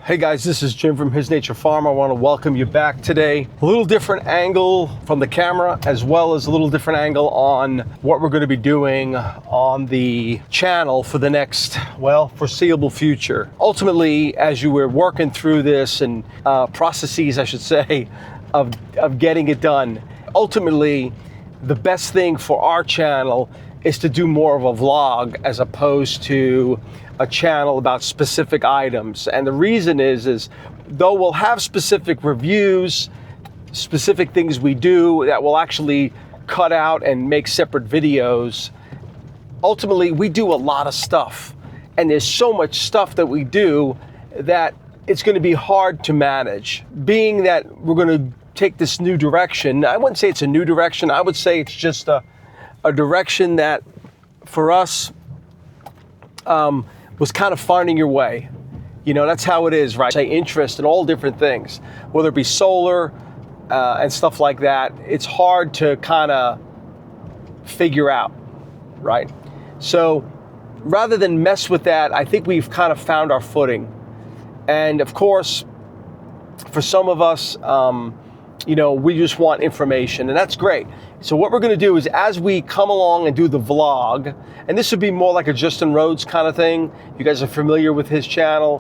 Hey guys, this is Jim from His Nature Farm. I want to welcome you back today. A little different angle from the camera, as well as a little different angle on what we're going to be doing on the channel for the next, foreseeable future. Ultimately, as you were working through this and processes, I should say, of getting it done, ultimately, the best thing for our channel is to do more of a vlog as opposed to a channel about specific items. And the reason is though we'll have specific reviews, specific things we do that we'll actually cut out and make separate videos, ultimately we do a lot of stuff. And there's so much stuff that we do that it's going to be hard to manage. Being that we're going to take this new direction, I wouldn't say it's a new direction, I would say it's just a direction that for us was kind of finding your way. You know, that's how it is, right? Say interest in all different things, whether it be solar and stuff like that. It's hard to kind of figure out, right? So rather than mess with that, I think we've kind of found our footing. And of course, for some of us, we just want information, and that's great. So what we're going to do is, as we come along and do the vlog, and this would be more like a Justin Rhodes kind of thing. You guys are familiar with his channel,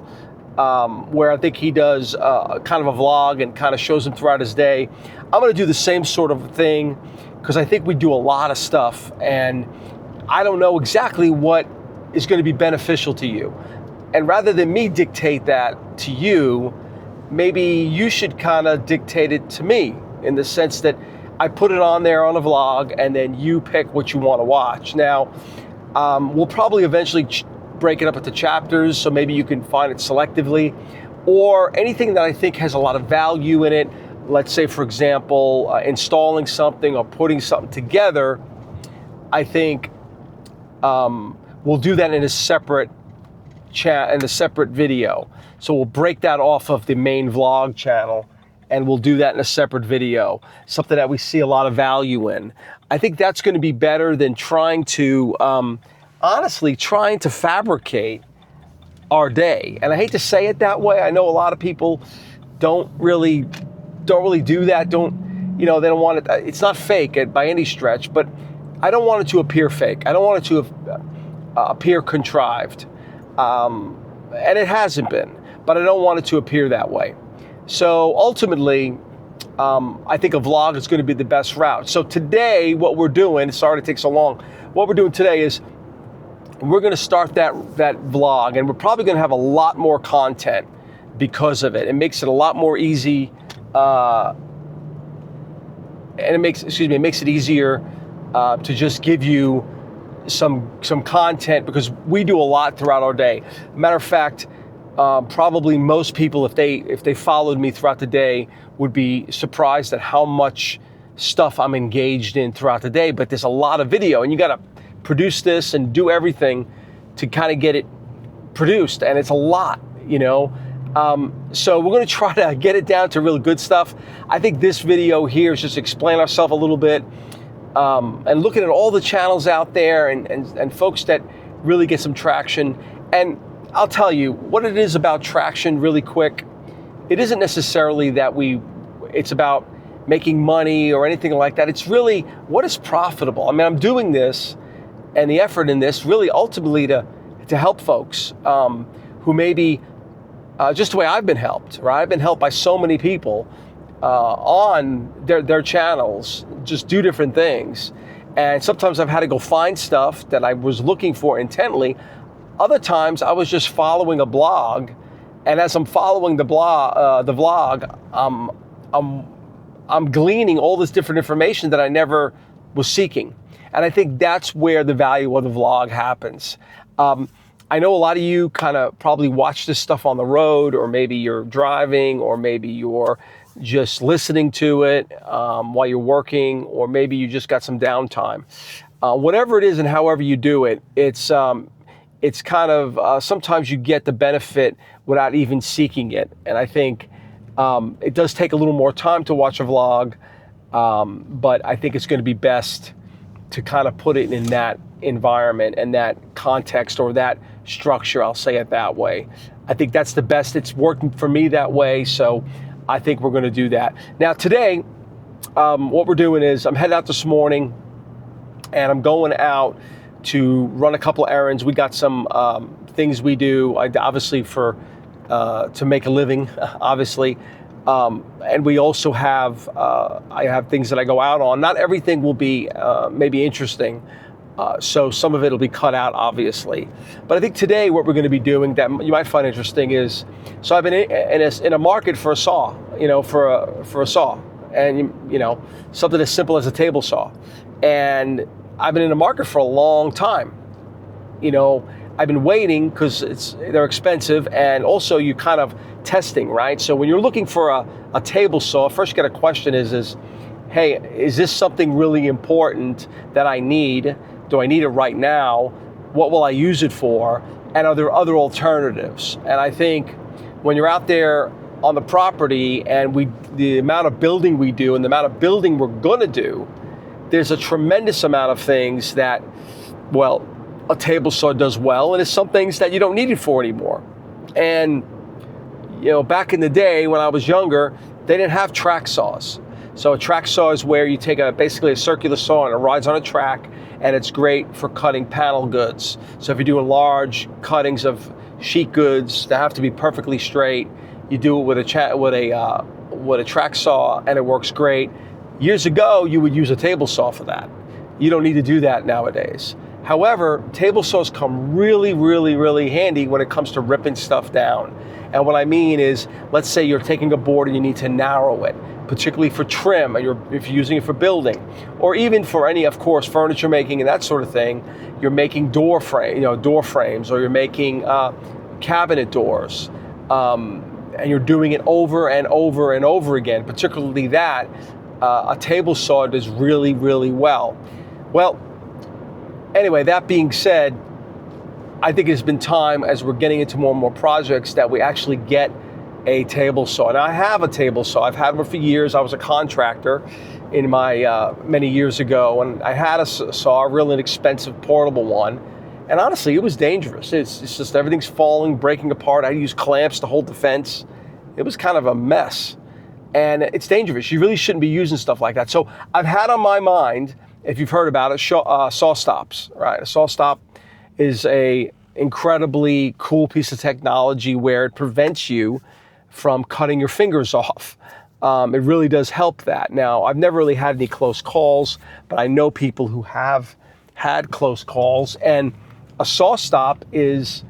where I think he does kind of a vlog and kind of shows him throughout his day. I'm going to do the same sort of thing because I think we do a lot of stuff, and I don't know exactly what is going to be beneficial to you. And rather than me dictate that to you, maybe you should kind of dictate it to me, in the sense that I put it on there on a vlog and then you pick what you want to watch. Now, we'll probably eventually break it up into chapters, so maybe you can find it selectively, or anything that I think has a lot of value in it. Let's say, for example, installing something or putting something together. I think we'll do that in a separate video. So we'll break that off of the main vlog channel and we'll do that in a separate video, something that we see a lot of value in. I think that's going to be better than trying to, honestly, fabricate our day. And I hate to say it that way. I know a lot of people don't really do that. They don't want it. It's not fake by any stretch, but I don't want it to appear fake. I don't want it to appear contrived. And it hasn't been, but I don't want it to appear that way. So ultimately, I think a vlog is going to be the best route. So today, what we're doing, sorry to take so long, what we're doing today is we're going to start that vlog, and we're probably going to have a lot more content because of it. It makes it a lot more easy, and it makes it easier to just give you some content, because we do a lot throughout our day. Matter of fact, probably most people, if they followed me throughout the day, would be surprised at how much stuff I'm engaged in throughout the day. But there's a lot of video, and you got to produce this and do everything to kind of get it produced, and it's a lot, So we're going to try to get it down to really good stuff. I think this video here is just explain ourselves a little bit, and looking at all the channels out there and folks that really get some traction. And I'll tell you what it is about traction really quick. It isn't necessarily that it's about making money or anything like that. It's really what is profitable. I mean, I'm doing this and the effort in this really ultimately to help folks who maybe just the way I've been helped, right? I've been helped by so many people on their channels, just do different things. And sometimes I've had to go find stuff that I was looking for intently. Other times I was just following a blog, and as I'm following the vlog, I'm gleaning all this different information that I never was seeking. And I think that's where the value of the vlog happens. I know a lot of you kind of probably watch this stuff on the road, or maybe you're driving, or maybe you're just listening to it while you're working, or maybe you just got some downtime. Whatever it is and however you do it, it's kind of, sometimes you get the benefit without even seeking it. And I think it does take a little more time to watch a vlog, but I think it's going to be best to kind of put it in that environment and that context, or that structure, I'll say it that way. I think that's the best. It's working for me that way, so I think we're going to do that. Now today, what we're doing is I'm heading out this morning, and I'm going out to run a couple of errands. We got some things we do, obviously to make a living, obviously. And we also have, I have things that I go out on. Not everything will be maybe interesting, so some of it will be cut out, obviously. But I think today what we're going to be doing that you might find interesting is, so I've been in a market for a saw, for a saw, and something as simple as a table saw. And I've been in the market for a long time. I've been waiting because they're expensive, and also you kind of testing, right? So when you're looking for a table saw, first you got a question is, hey, is this something really important that I need? Do I need it right now? What will I use it for? And are there other alternatives? And I think when you're out there on the property and the amount of building we do and the amount of building we're gonna do, there's a tremendous amount of things that, well, a table saw does well, and there's some things that you don't need it for anymore. And back in the day when I was younger, they didn't have track saws. So a track saw is where you take basically a circular saw and it rides on a track, and it's great for cutting panel goods. So if you're doing large cuttings of sheet goods that have to be perfectly straight, you do it with a track saw, and it works great. Years ago, you would use a table saw for that. You don't need to do that nowadays. However, table saws come really, really, really handy when it comes to ripping stuff down. And what I mean is, let's say you're taking a board and you need to narrow it, particularly for trim, and if you're using it for building, or even for any, of course, furniture making and that sort of thing. You're making door frames, or you're making cabinet doors, and you're doing it over and over and over again. Particularly that, a table saw does really, really well. Well, anyway, that being said, I think it's been time, as we're getting into more and more projects, that we actually get a table saw. And I have a table saw. I've had one for years. I was a contractor in my many years ago, and I had a saw, a real inexpensive portable one. And honestly, it was dangerous. It's just everything's falling, breaking apart. I use clamps to hold the fence. It was kind of a mess. And it's dangerous. You really shouldn't be using stuff like that. So I've had on my mind, if you've heard about it, saw stops, right? A saw stop is a incredibly cool piece of technology where it prevents you from cutting your fingers off. It really does help that. Now, I've never really had any close calls, but I know people who have had close calls, and a saw stop is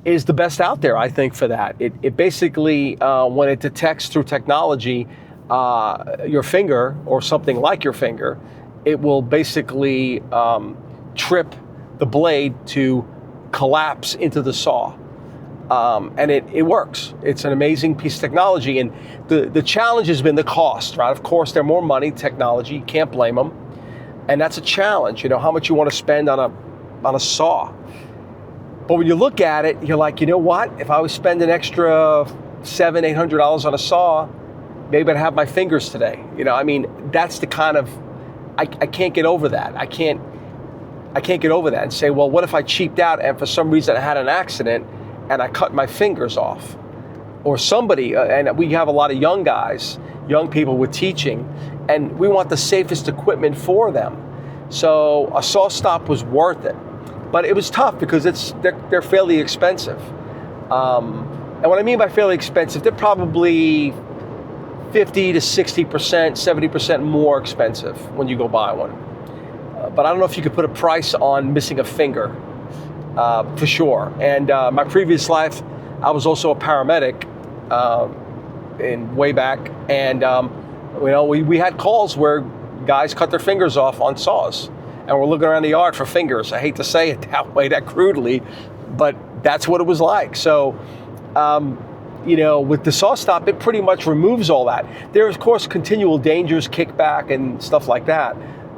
the best out there, I think, for that. It basically, when it detects through technology your finger or something like your finger, it will basically trip the blade to collapse into the saw. And it works. It's an amazing piece of technology. And the challenge has been the cost, right? Of course, they're more money, technology, you can't blame them. And that's a challenge, how much you want to spend on a saw. But when you look at it, you're like, you know what? If I was spending an extra $700-800 on a saw, maybe I'd have my fingers today. That's the kind of, I can't get over that. I can't get over that and say, well, what if I cheaped out and for some reason I had an accident and I cut my fingers off? Or somebody, and we have a lot of young people with teaching, and we want the safest equipment for them. So a saw stop was worth it. But it was tough because they're fairly expensive. And what I mean by fairly expensive, they're probably 50 to 60%, 70% more expensive when you go buy one. But I don't know if you could put a price on missing a finger, for sure. And my previous life, I was also a paramedic in way back. And we had calls where guys cut their fingers off on saws. And we're looking around the yard for fingers. I hate to say it that way, that crudely, but that's what it was like. So, with the saw stop, it pretty much removes all that. There's, of course, continual dangers, kickback, and stuff like that.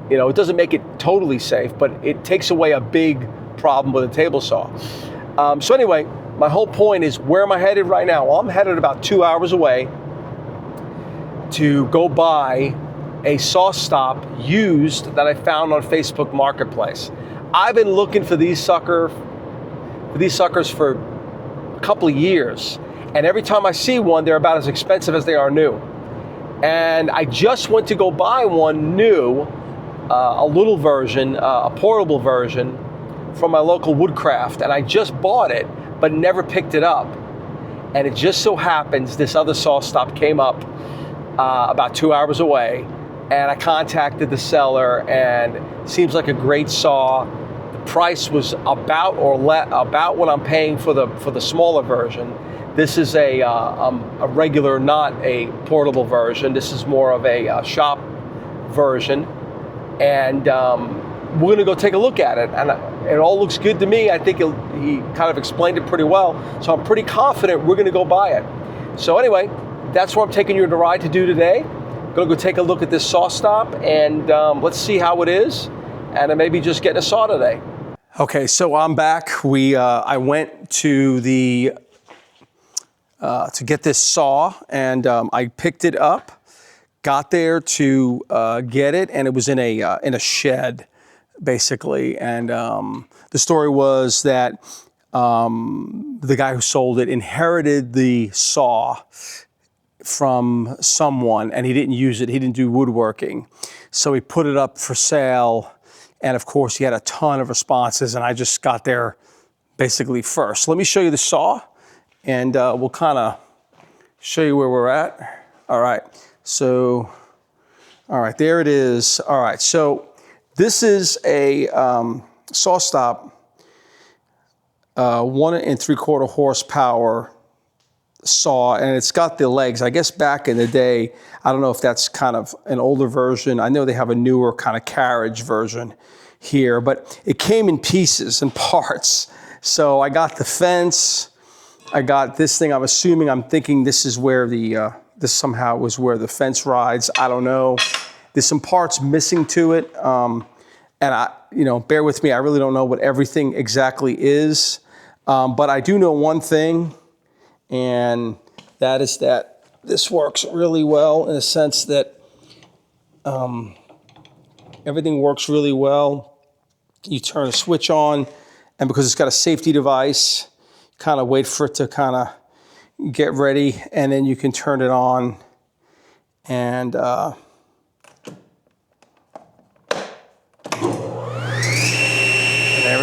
It doesn't make it totally safe, but it takes away a big problem with a table saw. So anyway, my whole point is, where am I headed right now? Well, I'm headed about 2 hours away to go buy a saw stop used that I found on Facebook Marketplace. I've been looking for these sucker for these suckers for a couple of years. And every time I see one, they're about as expensive as they are new. And I just went to go buy one new, a little version, a portable version from my local Woodcraft. And I just bought it, but never picked it up. And it just so happens this other SawStop came up about 2 hours away. And I contacted the seller, and it seems like a great saw. The price was about what I'm paying for the smaller version. This is a regular, not a portable version. This is more of a shop version, and we're going to go take a look at it. And it all looks good to me. I think he kind of explained it pretty well, so I'm pretty confident we're going to go buy it. So anyway, that's what I'm taking you on the ride to do today. Gonna go take a look at this SawStop, and let's see how it is, and then maybe just get a saw today. Okay, so I'm back. I went to the to get this saw, and I picked it up. Got there to get it, and it was in a shed, basically. And the story was that the guy who sold it inherited the saw from someone, and he didn't use it. He didn't do woodworking. So he put it up for sale, and of course he had a ton of responses, and I just got there basically first. Let me show you the saw, and we'll kind of show you where we're at. All right, so, all right, there it is. All right, so this is a SawStop 1 3/4 horsepower saw, and it's got the legs. I guess back in the day, I don't know if that's kind of an older version. I know they have a newer kind of carriage version here, but it came in pieces and parts. So I got the fence, I got this thing. I'm thinking this is where this somehow was where the fence rides. I don't know. There's some parts missing to it. And bear with me, I really don't know what everything exactly is. But I do know one thing, and that is that this works really well in the sense that everything works really well. You turn a switch on, and because it's got a safety device, kind of wait for it to kind of get ready, and then you can turn it on, and there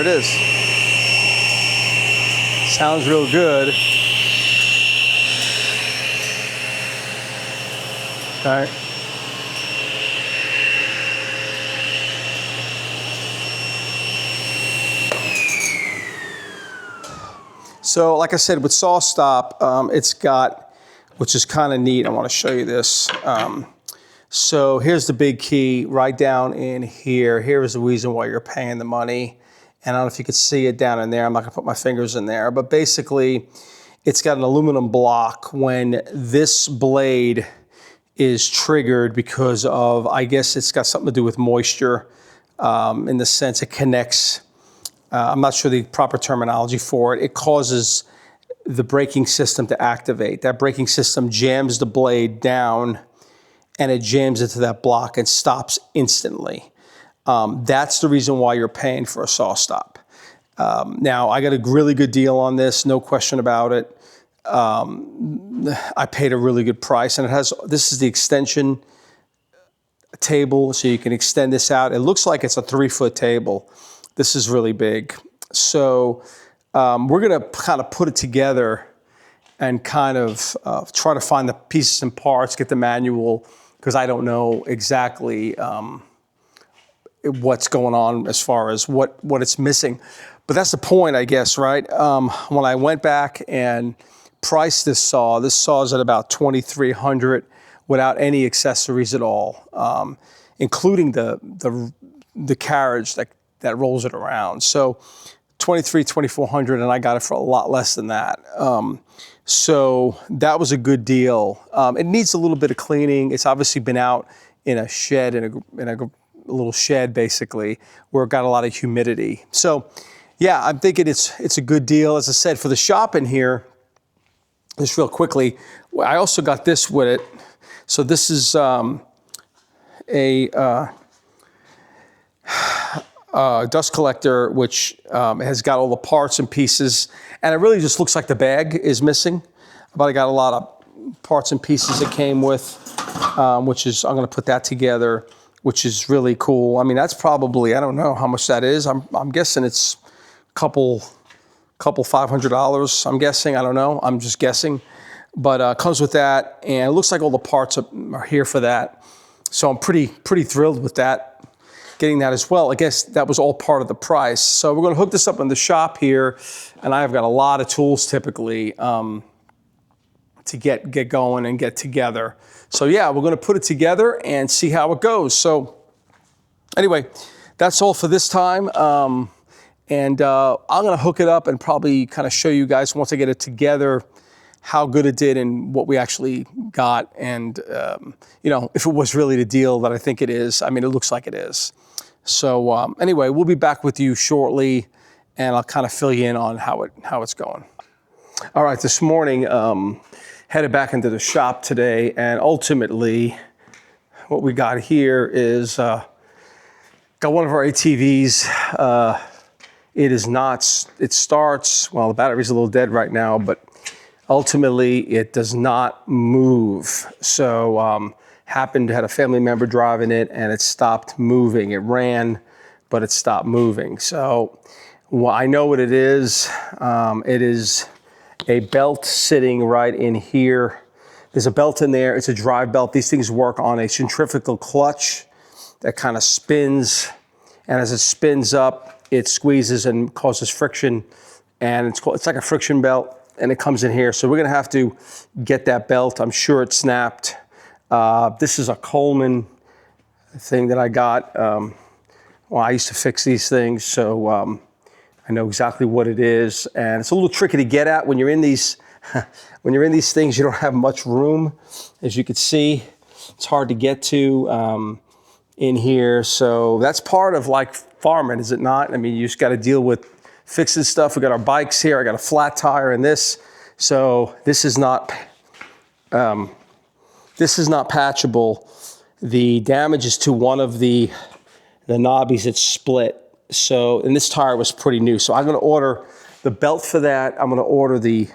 it is. Sounds real good. All right. So like I said, with SawStop, it's got, which is kind of neat. I want to show you this. So here's the big key right down in here. Here is the reason why you're paying the money. And I don't know if you could see it down in there. I'm not going to put my fingers in there. But basically, it's got an aluminum block. When this blade is triggered because of, I guess it's got something to do with moisture, in the sense it connects, I'm not sure the proper terminology for it, it causes the braking system to activate. That braking system jams the blade down, and it jams into that block and stops instantly. That's the reason why you're paying for a SawStop. Now, I got a really good deal on this, no question about it. I paid a really good price, and this is the extension table, so you can extend this out. It looks like it's a 3-foot table. This is really big. So we're gonna kind of put it together and kind of try to find the pieces and parts, get the manual, because I don't know exactly what's going on as far as what it's missing. But that's the point, I guess, right? When I went back and priced this saw is at about $2,300 without any accessories at all, including the carriage that rolls it around. So $2,400, and I got it for a lot less than that. So that was a good deal. It needs a little bit of cleaning. It's obviously been out in a shed, in a little shed basically, where it got a lot of humidity. So yeah, I'm thinking it's a good deal. As I said, for the shop in here, just real quickly, I also got this with it. So this is dust collector, which has got all the parts and pieces, and it really just looks like the bag is missing. But I got a lot of parts and pieces it came with, which is, I'm going to put that together, which is really cool. I mean, that's probably, I don't know how much that is. I'm guessing it's a couple $500. I'm guessing. I don't know. I'm just guessing. But comes with that, and it looks like all the parts are here for that. So I'm pretty thrilled with that, getting that as well. I guess that was all part of the price. So we're going to hook this up in the shop here, and I've got a lot of tools typically to get going and get together. So yeah, we're going to put it together and see how it goes. So anyway, that's all for this time. And I'm going to hook it up and probably kind of show you guys once I get it together how good it did and what we actually got, and you know, if it was really the deal that I think it is. I mean, it looks like it is. So anyway, we'll be back with you shortly, and I'll kind of fill you in on how it's going. All right, this morning headed back into the shop today, and ultimately what we got here is got one of our ATVs. It starts, well, the battery's a little dead right now, but ultimately it does not move. So happened to have a family member driving it, and it stopped moving. It ran, but it stopped moving. So well, I know what it is. It is a belt sitting right in here. There's a belt in there. It's a drive belt. These things work on a centrifugal clutch that kind of spins, and as it spins up, it squeezes and causes friction, and it's like a friction belt, and it comes in here. So we're gonna have to get that belt. I'm sure it snapped. This is a Coleman thing that I got. Well, I used to fix these things, so I know exactly what it is, and it's a little tricky to get at when you're in these. When you're in these things, you don't have much room, as you can see. It's hard to get to in here. So that's part of like farming, is it not? I mean, you just got to deal with fixing stuff. We got our bikes here. I got a flat tire in this, so this is not patchable. The damage is to one of the knobbies. It's split. So, and this tire was pretty new. So I'm going to order the belt for that. I'm going to order the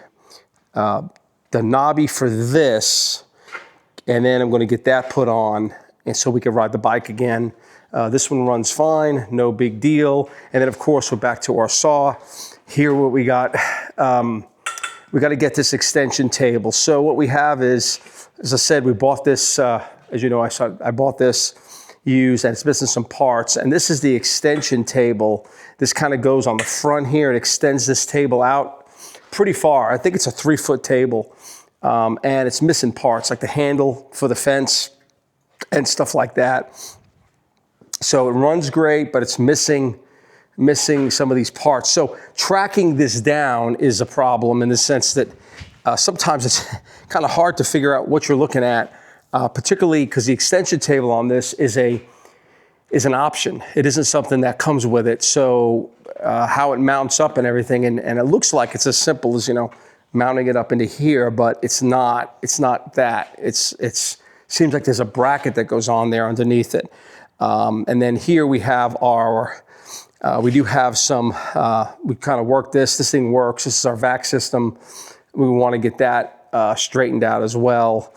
knobby for this, and then I'm going to get that put on, and so we can ride the bike again. This one runs fine, no big deal. And then of course we're back to our saw. Here what we got, we got to get this extension table. So what we have is, as I said, we bought this, as you know, I bought this used, and it's missing some parts. And this is the extension table. This kind of goes on the front here. It extends this table out pretty far. I think it's a 3-foot table, and it's missing parts like the handle for the fence and stuff like that. So it runs great, but it's missing some of these parts. So tracking this down is a problem in the sense that sometimes it's kind of hard to figure out what you're looking at, particularly because the extension table on this is an option. It isn't something that comes with it. So how it mounts up and everything, and it looks like it's as simple as, you know, mounting it up into here, but it's not that. It's seems like there's a bracket that goes on there underneath it. And then here we have our, we do have some, we kind of work this. This thing works. This is our vac system. We want to get that straightened out as well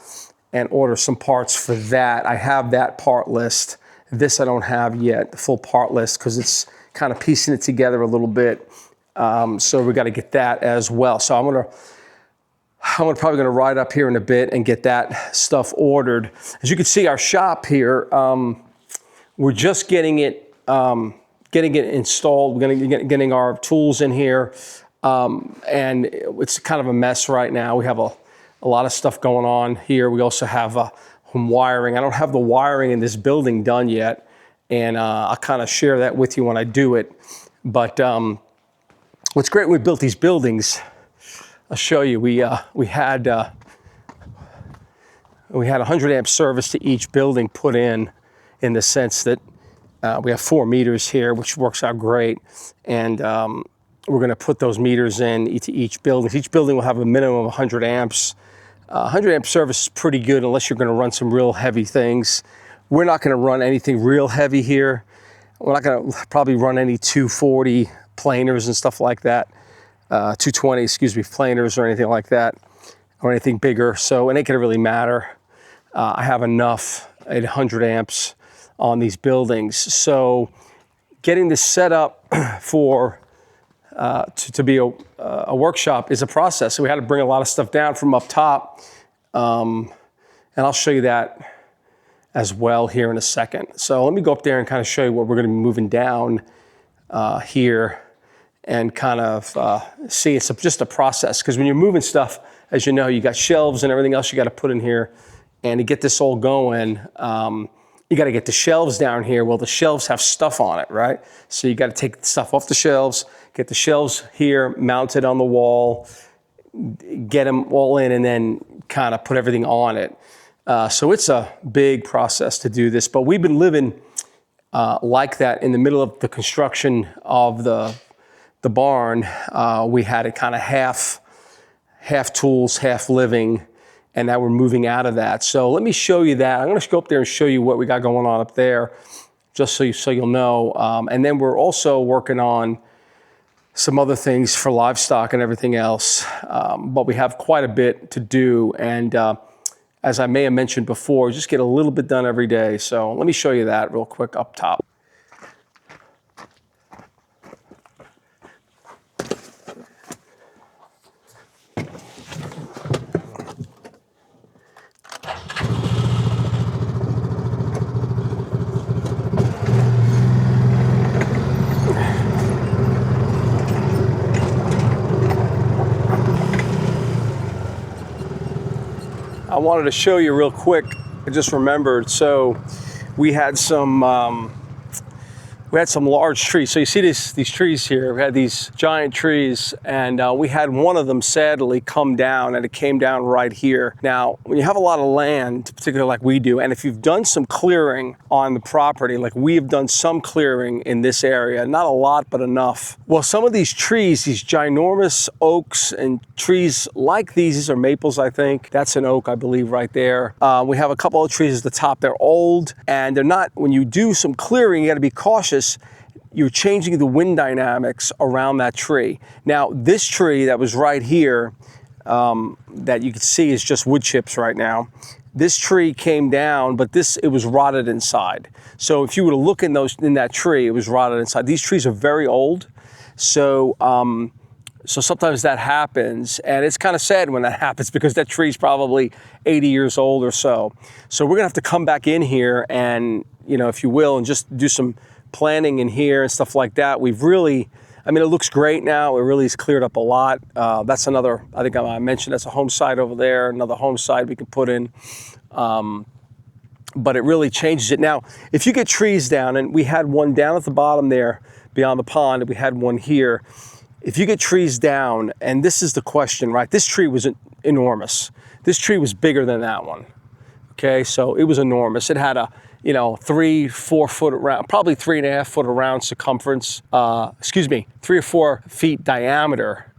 and order some parts for that. I have that part list. This I don't have yet, the full part list, because it's kind of piecing it together a little bit. So we got to get that as well. So I'm probably gonna ride up here in a bit and get that stuff ordered. As you can see, our shop here, we're just getting it installed. We're getting our tools in here, and it's kind of a mess right now. We have a lot of stuff going on here. We also have some wiring. I don't have the wiring in this building done yet, and I'll kind of share that with you when I do it. But what's great when we built these buildings, I'll show you. We had 100 amp service to each building put in the sense that we have 4 meters here, which works out great. And we're going to put those meters in to each building. Each building will have a minimum of 100 amps. 100 amp service is pretty good unless you're going to run some real heavy things. We're not going to run anything real heavy here. We're not gonna probably run any 240 planers and stuff like that, 220, excuse me, planers or anything like that, or anything bigger. So it ain't gonna really matter. I have enough at 100 amps on these buildings. So getting this set up for to be a workshop is a process. So we had to bring a lot of stuff down from up top. And I'll show you that as well here in a second. So let me go up there and kind of show you what we're gonna be moving down here and kind of see it's just a process. Because when you're moving stuff, as you know, you got shelves and everything else you gotta put in here. And to get this all going, you gotta get the shelves down here. Well, the shelves have stuff on it, right? So you gotta take the stuff off the shelves, get the shelves here mounted on the wall, get them all in, and then kind of put everything on it. So it's a big process to do this, but we've been living like that in the middle of the construction of the barn. We had it kind of half tools, half living, and now we're moving out of that. So let me show you that. I'm gonna go up there and show you what we got going on up there, just so you'll know. And then we're also working on some other things for livestock and everything else, but we have quite a bit to do. And as I may have mentioned before, just get a little bit done every day. So let me show you that real quick up top. I wanted to show you real quick. I just remembered. So we had some large trees. So you see these trees here. We had these giant trees, and we had one of them sadly come down, and it came down right here. Now, when you have a lot of land, particularly like we do, and if you've done some clearing on the property, like we have done some clearing in this area, not a lot, but enough. Well, some of these trees, these ginormous oaks and trees like these are maples, I think. That's an oak, I believe, right there. We have a couple of trees at the top. They're old, and they're not, when you do some clearing, you gotta be cautious. You're changing the wind dynamics around that tree. Now, this tree that was right here, that you can see is just wood chips right now. This tree came down, but it was rotted inside. So if you were to look in that tree, it was rotted inside. These trees are very old. So sometimes that happens, and it's kind of sad when that happens because that tree's probably 80 years old or so. So we're gonna have to come back in here and, if you will, and just do some planning in here and stuff like that. We've really, it looks great now. It really has cleared up a lot. That's another, I think I mentioned, that's a home site over there, another home site we can put in. But it really changes it. Now, if you get trees down, and we had one down at the bottom there beyond the pond, and we had one here. If you get trees down, and this is the question, right? This tree was enormous. This tree was bigger than that one. Okay, so it was enormous. It had a 3-4 foot around, probably 3.5 foot around circumference, 3 or 4 feet diameter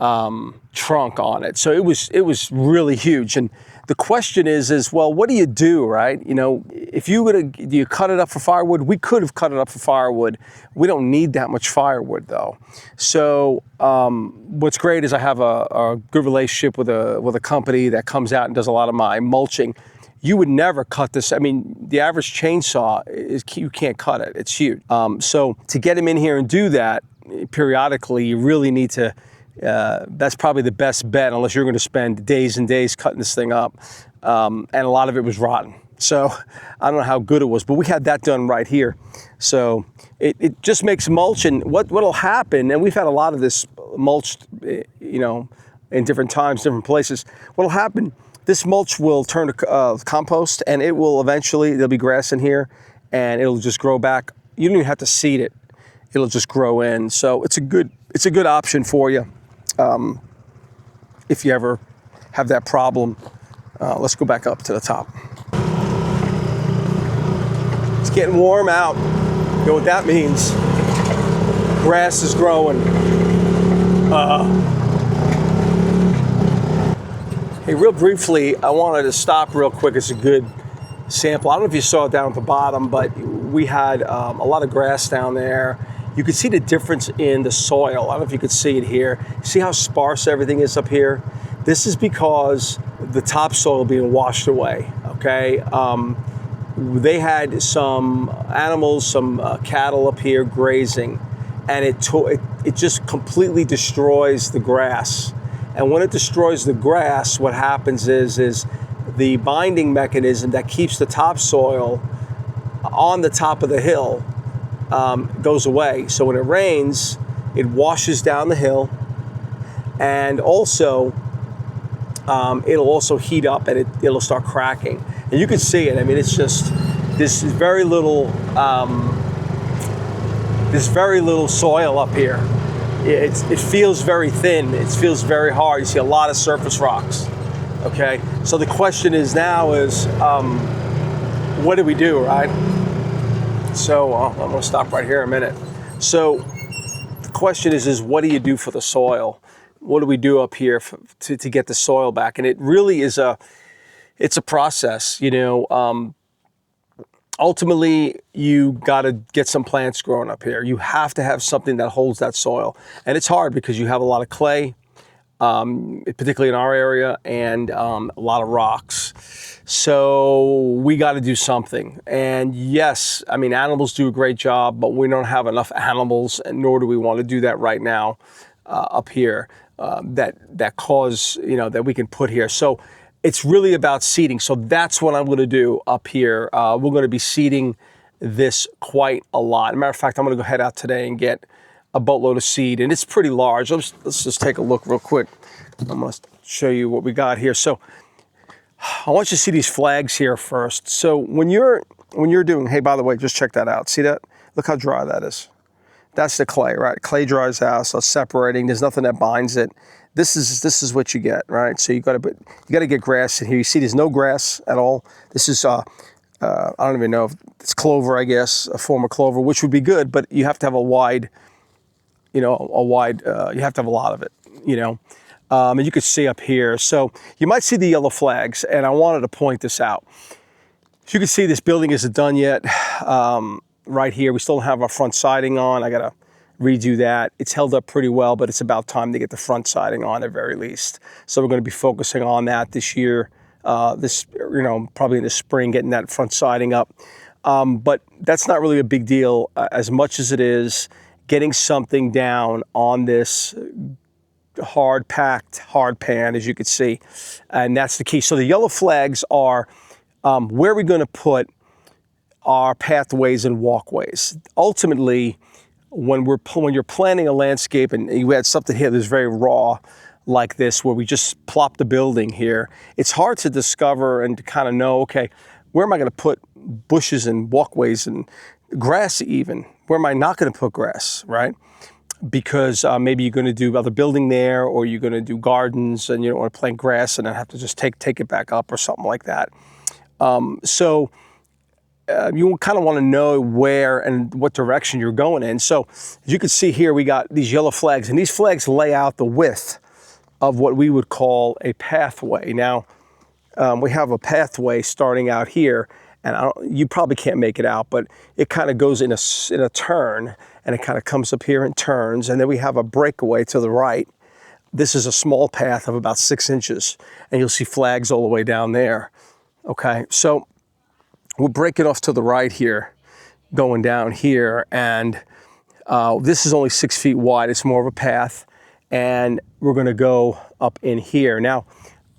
trunk on it. So it was really huge. And the question is, well, what do you do, right? If do you cut it up for firewood? We could have cut it up for firewood. We don't need that much firewood though. So what's great is I have a good relationship with a company that comes out and does a lot of my mulching. You would never cut this. The average chainsaw, you can't cut it. It's huge. So to get them in here and do that periodically, you really need to, that's probably the best bet unless you're going to spend days and days cutting this thing up. And a lot of it was rotten. So I don't know how good it was, but we had that done right here. So it just makes mulch, and what'll happen, and we've had a lot of this mulched, in different times, different places. What'll happen, this mulch will turn to compost, and it will eventually, there'll be grass in here, and it'll just grow back. You don't even have to seed it. It'll just grow in. So it's a good option for you if you ever have that problem. Let's go back up to the top. It's getting warm out. You know what that means? Grass is growing. Hey, real briefly, I wanted to stop real quick. It's a good sample. I don't know if you saw it down at the bottom, but we had a lot of grass down there. You could see the difference in the soil. I don't know if you could see it here. See how sparse everything is up here? This is because the topsoil being washed away, okay? They had some animals, some cattle up here grazing, and it just completely destroys the grass. And when it destroys the grass, what happens is the binding mechanism that keeps the topsoil on the top of the hill goes away. So when it rains, it washes down the hill, and also it'll also heat up, and it'll start cracking. And you can see it. I mean, it's just this very little soil up here. It feels very thin. It feels very hard. You see a lot of surface rocks. Okay, so the question is now is what do we do, right? So I'm going to stop right here a minute. So the question is what do you do for the soil? What do we do up here to get the soil back? And it really is it's a process, you know. Ultimately, you got to get some plants growing up here. You have to have something that holds that soil. And it's hard because you have a lot of clay, particularly in our area, and a lot of rocks. So we got to do something. And yes, I mean, animals do a great job, but we don't have enough animals, and nor do we want to do that right now up here that cause, you know, that we can put here. So it's really about seeding. So that's what I'm going to do up here. We're going to be seeding this quite a lot. As a matter of fact, I'm going to go head out today and get a boatload of seed, and it's pretty large. Let's just take a look real quick. I'm going to show you what we got here. So I want you to see these flags here first. So when you're doing, hey, by the way, just check that out. See that? Look how dry that is. That's the clay, right? Clay dries out, so it's separating. There's nothing that binds it. This is what you get, right? So you got to get grass in here. You see, there's no grass at all. This is I don't even know if it's clover, I guess, a form of clover, which would be good, but you have to have a wide, you have to have a lot of it, you know. And you can see up here. So you might see the yellow flags, and I wanted to point this out. As you can see, this building isn't done yet. Right here, we still don't have our front siding on. I got to redo that. It's held up pretty well, but it's about time to get the front siding on at very least. So we're going to be focusing on that this year. Probably in the spring, getting that front siding up. But that's not really a big deal as much as it is getting something down on this hard-packed hard pan, as you can see. And that's the key. So the yellow flags are where we're going to put our pathways and walkways. Ultimately, when you're planning a landscape and you had something here that's very raw like this, where we just plop the building here, it's hard to discover and to kind of know, okay, where am I going to put bushes and walkways and grass even? Where am I not going to put grass, right? Because maybe you're going to do other building there, or you're going to do gardens and you don't want to plant grass and then have to just take it back up or something like that. You kind of want to know where and what direction you're going in. So as you can see here, we got these yellow flags, and these flags lay out the width of what we would call a pathway. Now, we have a pathway starting out here, and you probably can't make it out, but it kind of goes in a turn, and it kind of comes up here and turns, and then we have a breakaway to the right. This is a small path of about 6 inches, and you'll see flags all the way down there. Okay, so we'll break it off to the right here, going down here, and this is only 6 feet wide. It's more of a path, and we're going to go up in here. Now,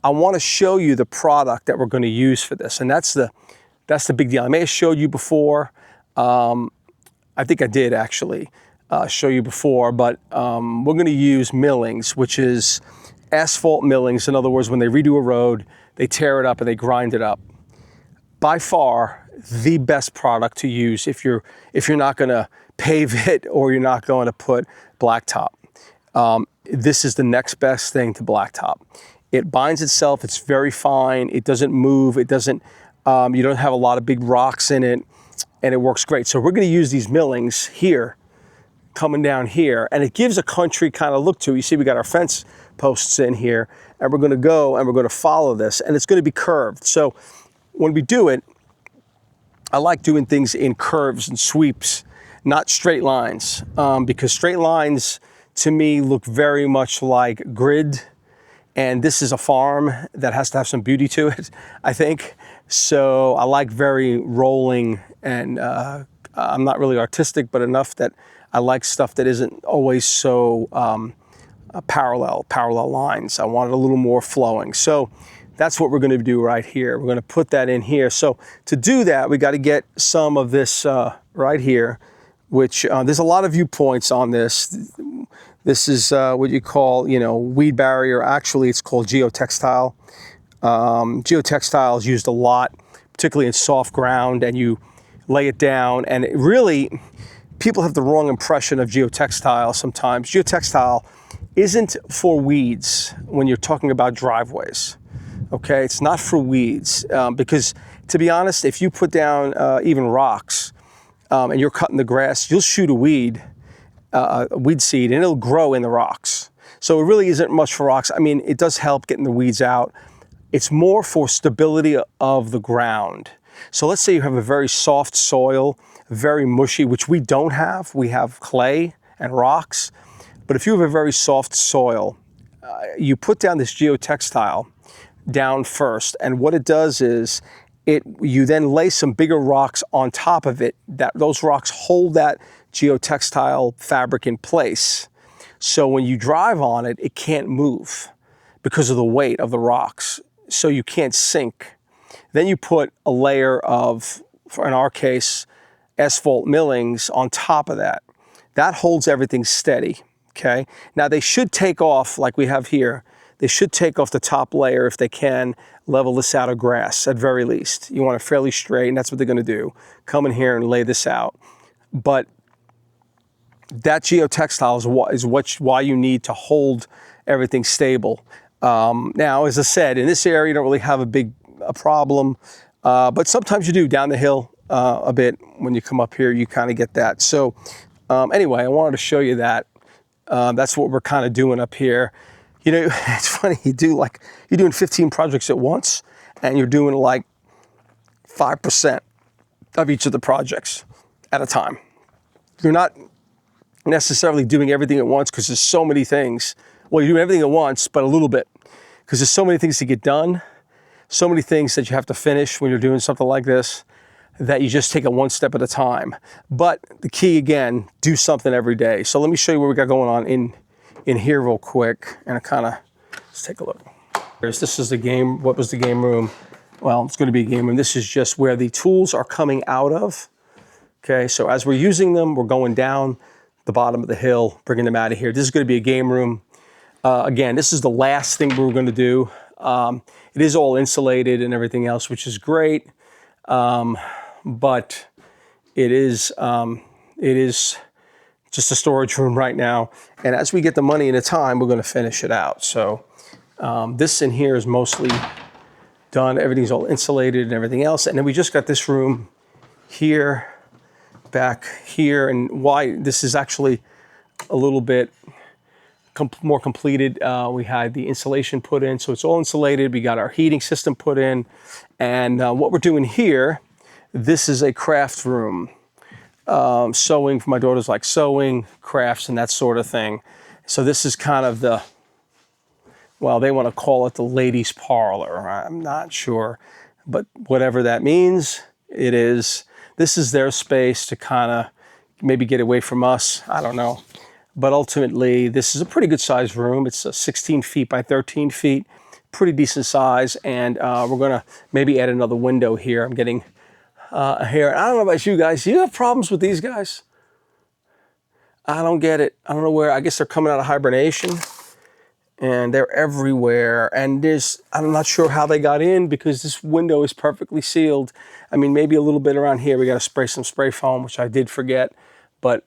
I want to show you the product that we're going to use for this, and that's the big deal. I may have showed you before. I think I did actually show you before, but we're going to use millings, which is asphalt millings. In other words, when they redo a road, they tear it up and they grind it up. By far, the best product to use if you're not going to pave it or you're not going to put blacktop. This is the next best thing to blacktop. It binds itself. It's very fine. It doesn't move. It doesn't. You don't have a lot of big rocks in it, and it works great. So we're going to use these millings here, coming down here, and it gives a country kind of look to it. You see, we got our fence posts in here, and we're going to go and we're going to follow this, and it's going to be curved. So when we do it, I like doing things in curves and sweeps, not straight lines, because straight lines to me look very much like grid, and this is a farm that has to have some beauty to it, I think. So I like very rolling, and I'm not really artistic, but enough that I like stuff that isn't always so parallel lines. I want it a little more flowing. So that's what we're going to do right here. We're going to put that in here. So to do that, we got to get some of this right here, which there's a lot of viewpoints on this. This is what you call, weed barrier. Actually, it's called geotextile. Geotextile is used a lot, particularly in soft ground, and you lay it down, and it really, people have the wrong impression of geotextile sometimes. Geotextile isn't for weeds when you're talking about driveways. Okay, it's not for weeds, because to be honest, if you put down even rocks and you're cutting the grass, you'll shoot a weed seed, and it'll grow in the rocks. So it really isn't much for rocks. I mean, it does help getting the weeds out. It's more for stability of the ground. So let's say you have a very soft soil, very mushy, which we don't have. We have clay and rocks. But if you have a very soft soil, you put down this geotextile down first, and what it does is you then lay some bigger rocks on top of it. Those rocks hold that geotextile fabric in place. So when you drive on it, it can't move because of the weight of the rocks. So you can't sink. Then you put a layer of, in our case, asphalt millings on top of that. That holds everything steady, okay? Now they should take off, like we have here, they should take off the top layer if they can, level this out of grass at very least. You want it fairly straight, and that's what they're gonna do. Come in here and lay this out. But that geotextile is why you need to hold everything stable. Now, as I said, in this area, you don't really have a problem, but sometimes you do down the hill a bit. When you come up here, you kind of get that. So anyway, I wanted to show you that. That's what we're kind of doing up here. It's funny, you're doing 15 projects at once, and you're doing like 5% of each of the projects at a time. You're not necessarily doing everything at once because there's so many things. Well, you're doing everything at once, but a little bit, because there's so many things to get done, so many things that you have to finish when you're doing something like this, that you just take it one step at a time. But the key, again, do something every day. So let me show you what we got going on in here real quick, and let's take a look. This is the game, what was the game room? Well, it's gonna be a game room. This is just where the tools are coming out of. Okay, so as we're using them, we're going down the bottom of the hill, bringing them out of here. This is gonna be a game room. Again, this is the last thing we're gonna do. It is all insulated and everything else, which is great. But it is just a storage room right now. And as we get the money and the time, we're gonna finish it out. So this in here is mostly done. Everything's all insulated and everything else. And then we just got this room here, back here. And why this is actually a little bit more completed. We had the insulation put in, so it's all insulated. We got our heating system put in. And what we're doing here, this is a craft room. Sewing, for my daughters like sewing, crafts, and that sort of thing. So this is kind of they want to call it the ladies' parlor. I'm not sure, but whatever that means, it is. This is their space to kind of maybe get away from us. I don't know. But ultimately, this is a pretty good sized room. It's 16 feet by 13 feet, pretty decent size. And we're gonna maybe add another window here. I'm getting here. I don't know about you guys. Do you have problems with these guys? I don't get it. I don't know where. I guess they're coming out of hibernation, and they're everywhere. And I'm not sure how they got in, because this window is perfectly sealed. I mean, maybe a little bit around here. We got to spray some spray foam, which I did forget, but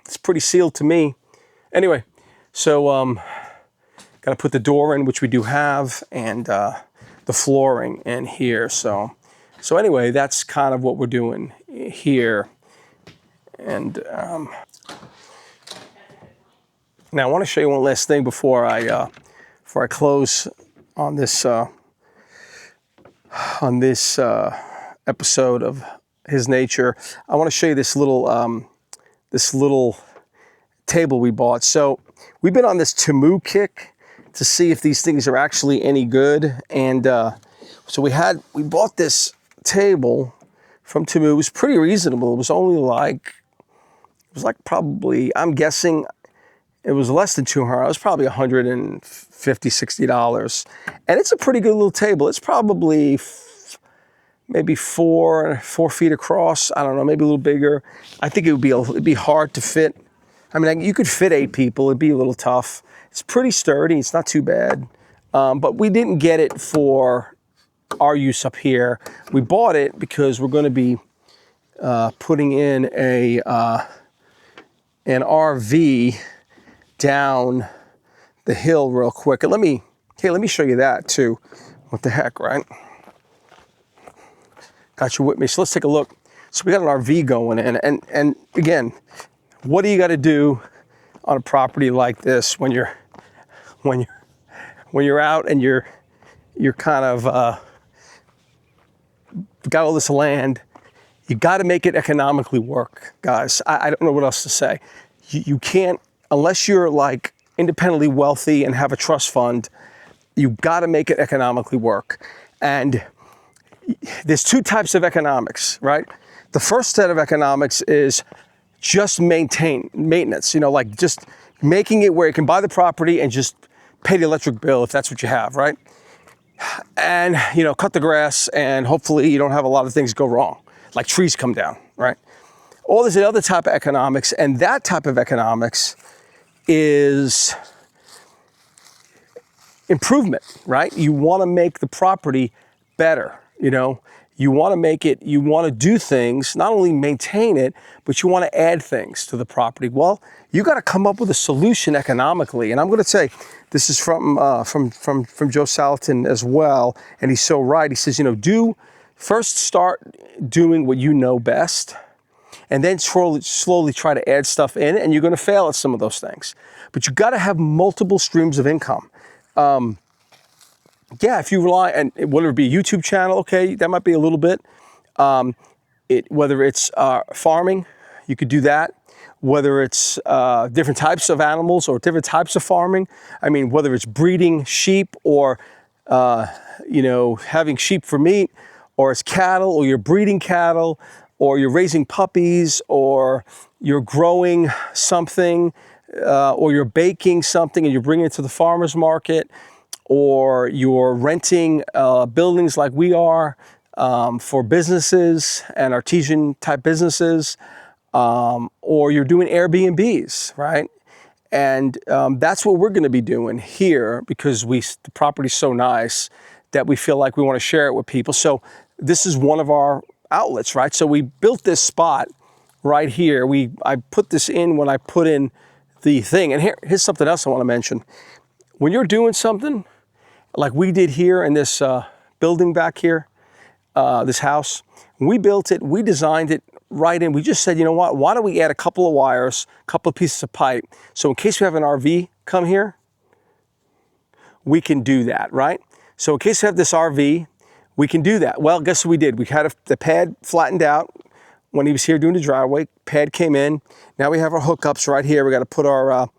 it's pretty sealed to me. Anyway, so got to put the door in, which we do have, and the flooring in here. So anyway, that's kind of what we're doing here. And now I want to show you one last thing before I close on this episode of his nature, I want to show you this little table we bought. So we've been on this Temu kick to see if these things are actually any good. And so we bought this table from Temu. It was pretty reasonable. It was only like, probably, I'm guessing it was less than $200. It was probably $150, $60. And it's a pretty good little table. It's probably maybe 4 feet across. I don't know, maybe a little bigger. I think it'd be hard to fit. I mean, you could fit 8 people. It'd be a little tough. It's pretty sturdy. It's not too bad. But we didn't get it for our use up here. We bought it because we're going to be putting in an RV down the hill real quick. And let me show you that too. What the heck, right? Got you with me. So let's take a look. So we got an RV going in, and again, what do you got to do on a property like this when you're out and you're kind of got all this land? You got to make it economically work, guys. I don't know what else to say. You can't, unless you're like independently wealthy and have a trust fund, you got to make it economically work. And there's 2 types of economics, right? The first set of economics is just maintenance, like just making it where you can buy the property and just pay the electric bill if that's what you have, right? And, cut the grass, and hopefully you don't have a lot of things go wrong, like trees come down, right? Or there's another type of economics, and that type of economics is improvement, right? You want to make the property better, You want to make it, you want to do things, not only maintain it, but you want to add things to the property. Well, you got to come up with a solution economically. And I'm going to say, this is from Joe Salatin as well. And he's so right. He says, first start doing what you know best, and then slowly try to add stuff in, and you're going to fail at some of those things. But you got to have multiple streams of income. Yeah, if you rely on, whether it be a YouTube channel, okay, that might be a little bit. Whether it's farming, you could do that. Whether it's different types of animals or different types of farming. I mean, whether it's breeding sheep or, having sheep for meat, or it's cattle, or you're breeding cattle, or you're raising puppies, or you're growing something, or you're baking something and you're bringing it to the farmer's market, or you're renting buildings like we are for businesses and artisan type businesses, or you're doing Airbnbs, right? And that's what we're going to be doing here, because the property's so nice that we feel like we want to share it with people. So this is one of our outlets, right? So we built this spot right here. I put this in when I put in the thing. And here's something else I want to mention. When you're doing something like we did here in this building back here, this house, when we built it, we designed it right in. We just said, you know what, why don't we add a couple of wires, a couple of pieces of pipe, so in case we have an RV come here, we can do that, right? So in case we have this RV, we can do that. Well, guess what we did? We had the pad flattened out when he was here doing the driveway. Pad came in. Now we have our hookups right here. We got to put our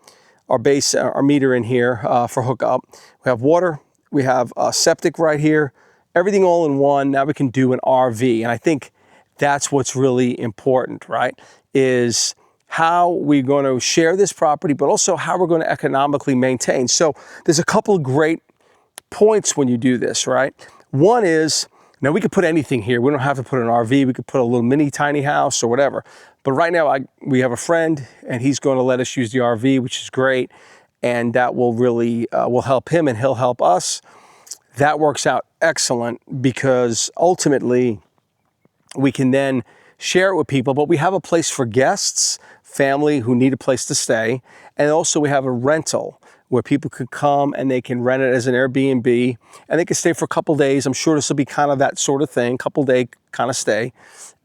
base, our meter in here for hookup. We have water. We have septic right here. Everything all in one. Now we can do an RV. And I think that's what's really important, right? Is how we're going to share this property, but also how we're going to economically maintain. So there's a couple of great points when you do this, right? One is, now we could put anything here. We don't have to put an RV. We could put a little mini tiny house or whatever. But right now we have a friend and he's going to let us use the RV, which is great. And that will really, will help him and he'll help us. That works out excellent because ultimately we can then share it with people, but we have a place for guests, family who need a place to stay. And also we have a rental where people could come and they can rent it as an Airbnb and they can stay for a couple days. I'm sure this will be kind of that sort of thing, couple day kind of stay.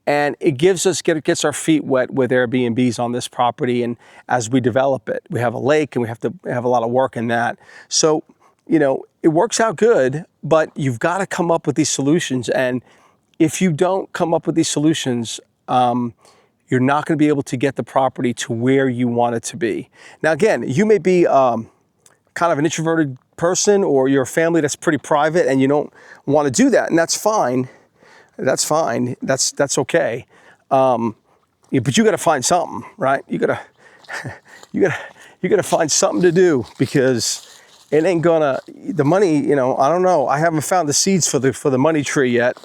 And it gets our feet wet with Airbnbs on this property. And as we develop it, we have a lake and we have to have a lot of work in that. So, you know, it works out good, but you've got to come up with these solutions. And if you don't come up with these solutions, you're not going to be able to get the property to where you want it to be. Now, again, you may be kind of an introverted person, or you're a family that's pretty private and you don't want to do that, and that's fine. That's fine. That's okay. Yeah, but you got to find something, right? You got to find something to do, because it ain't gonna, the money, I don't know. I haven't found the seeds for the money tree yet.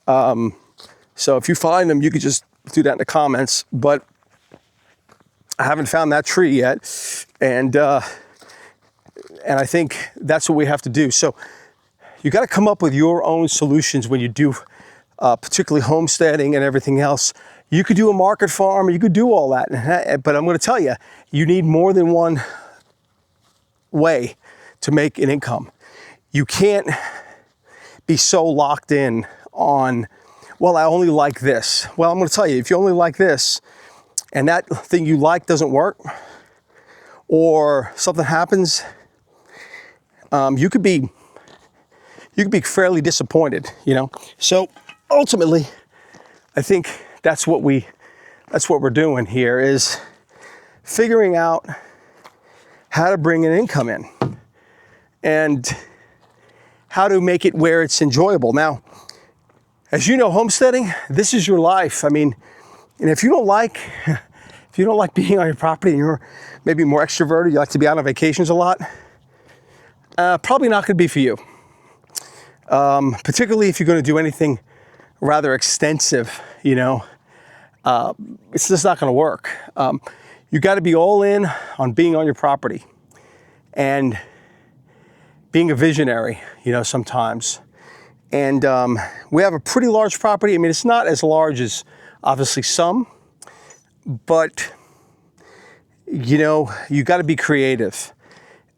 So if you find them, you could just do that in the comments, but I haven't found that tree yet. And I think that's what we have to do. So you got to come up with your own solutions when you do, particularly homesteading and everything else. You could do a market farm, you could do all that. But I'm going to tell you, you need more than one way to make an income. You can't be so locked in on, well, I only like this. Well, I'm going to tell you, if you only like this and that thing you like doesn't work, or something happens, you could be fairly disappointed, So ultimately, I think that's what we're doing here, is figuring out how to bring an income in and how to make it where it's enjoyable. Now, as you know, homesteading, this is your life. I mean, and if you don't like being on your property and you're maybe more extroverted, you like to be out on vacations a lot, probably not going to be for you. Particularly if you're going to do anything rather extensive, it's just not going to work. You got to be all in on being on your property and being a visionary, sometimes. And we have a pretty large property. I mean, it's not as large as obviously some, but you got to be creative.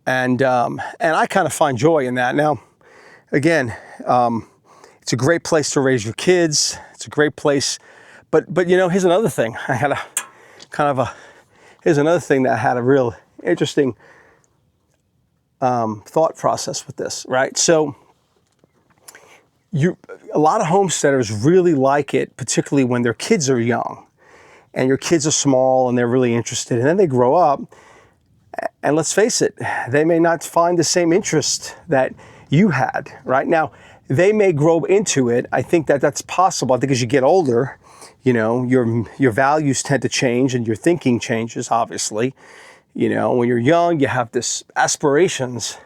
And I kind of find joy in that. Now, again, it's a great place to raise your kids. It's a great place. But here's another thing. Here's another thing that had a real interesting thought process with this, right? So a lot of homesteaders really like it, particularly when their kids are young and your kids are small and they're really interested, and then they grow up, and let's face it, they may not find the same interest that you had, right? Now, they may grow into it. I think that's possible. I think as you get older, your values tend to change and your thinking changes, obviously. When you're young, you have this aspirations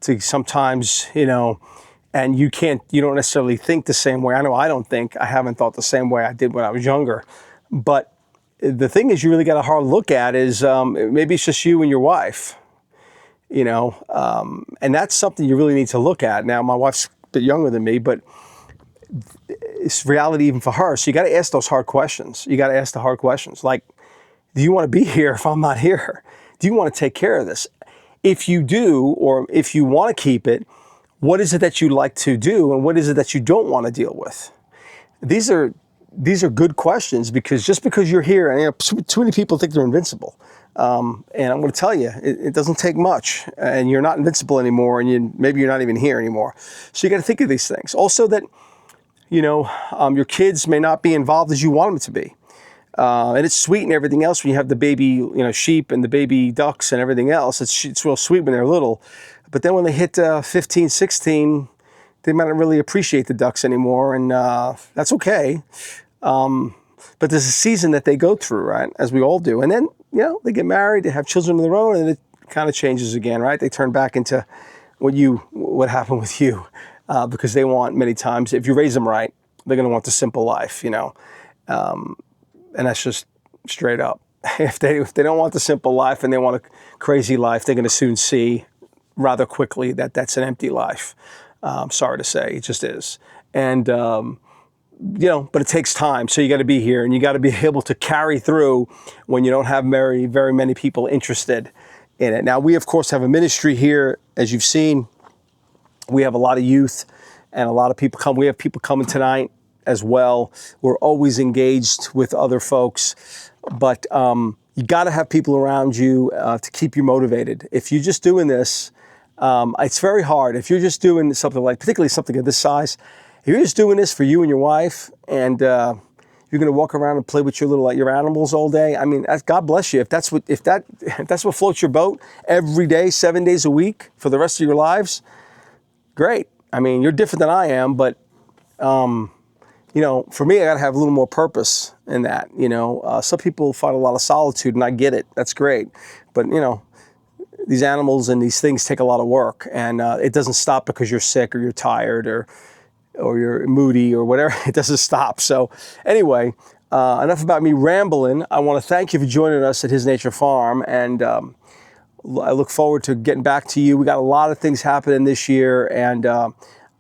to sometimes, and you don't necessarily think the same way. I know I don't think, I haven't thought the same way I did when I was younger. But the thing is, you really got a hard look at is maybe it's just you and your wife, and that's something you really need to look at. Now, my wife's a bit younger than me, but it's reality even for her. So you got to ask those hard questions. You got to ask the hard questions. Like, do you want to be here if I'm not here? Do you want to take care of this? If you do, or if you want to keep it, what is it that you like to do, and what is it that you don't want to deal with? These are good questions, because just because you're here, and too many people think they're invincible. And I'm going to tell you, it doesn't take much, and you're not invincible anymore, and maybe you're not even here anymore. So you got to think of these things. Also that, your kids may not be involved as you want them to be. And it's sweet and everything else when you have the baby, sheep and the baby ducks and everything else. It's real sweet when they're little. But then when they hit 15, 16, they might not really appreciate the ducks anymore, and that's okay. But there's a season that they go through, right, as we all do. And then, they get married, they have children of their own, and it kind of changes again, right? They turn back into what happened with you, because they want, many times, if you raise them right, they're going to want the simple life, and that's just straight up. If they don't want the simple life and they want a crazy life, they're going to soon see rather quickly that that's an empty life. Sorry to say, it just is. And, but it takes time. So you got to be here, and you got to be able to carry through when you don't have very, very many people interested in it. Now, we, of course, have a ministry here, as you've seen. We have a lot of youth and a lot of people come. We have people coming tonight as well. We're always engaged with other folks, but you got to have people around you to keep you motivated. If you're just doing this, it's very hard. If you're just doing something like, particularly something of this size, if you're just doing this for you and your wife, and you're going to walk around and play with your animals all day, I mean, God bless you. If that's what floats your boat every day, 7 days a week for the rest of your lives, great. I mean, you're different than I am, but for me, I got to have a little more purpose in that. Some people find a lot of solitude, and I get it. That's great, but these animals and these things take a lot of work, and it doesn't stop because you're sick or you're tired or you're moody or whatever. It doesn't stop. So anyway, enough about me rambling. I want to thank you for joining us at His Nature Farm, and I look forward to getting back to you. We got a lot of things happening this year, and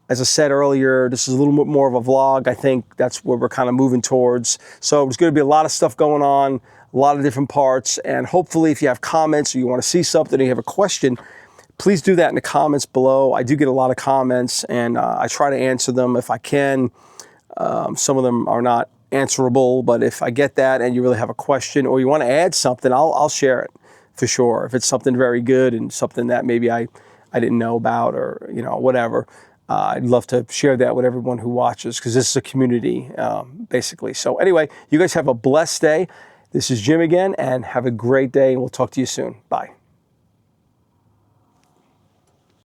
as I said earlier, this is a little bit more of a vlog. I think that's where we're kind of moving towards. So there's going to be a lot of stuff going on, a lot of different parts, and hopefully if you have comments or you want to see something or you have a question, please do that in the comments below. I do get a lot of comments, and I try to answer them if I can. Some of them are not answerable, but if I get that and you really have a question or you want to add something, I'll share it for sure. If it's something very good and something that maybe I didn't know about, or whatever, I'd love to share that with everyone who watches, because this is a community, basically. So anyway, you guys have a blessed day. This is Jim again, and have a great day, and we'll talk to you soon. Bye.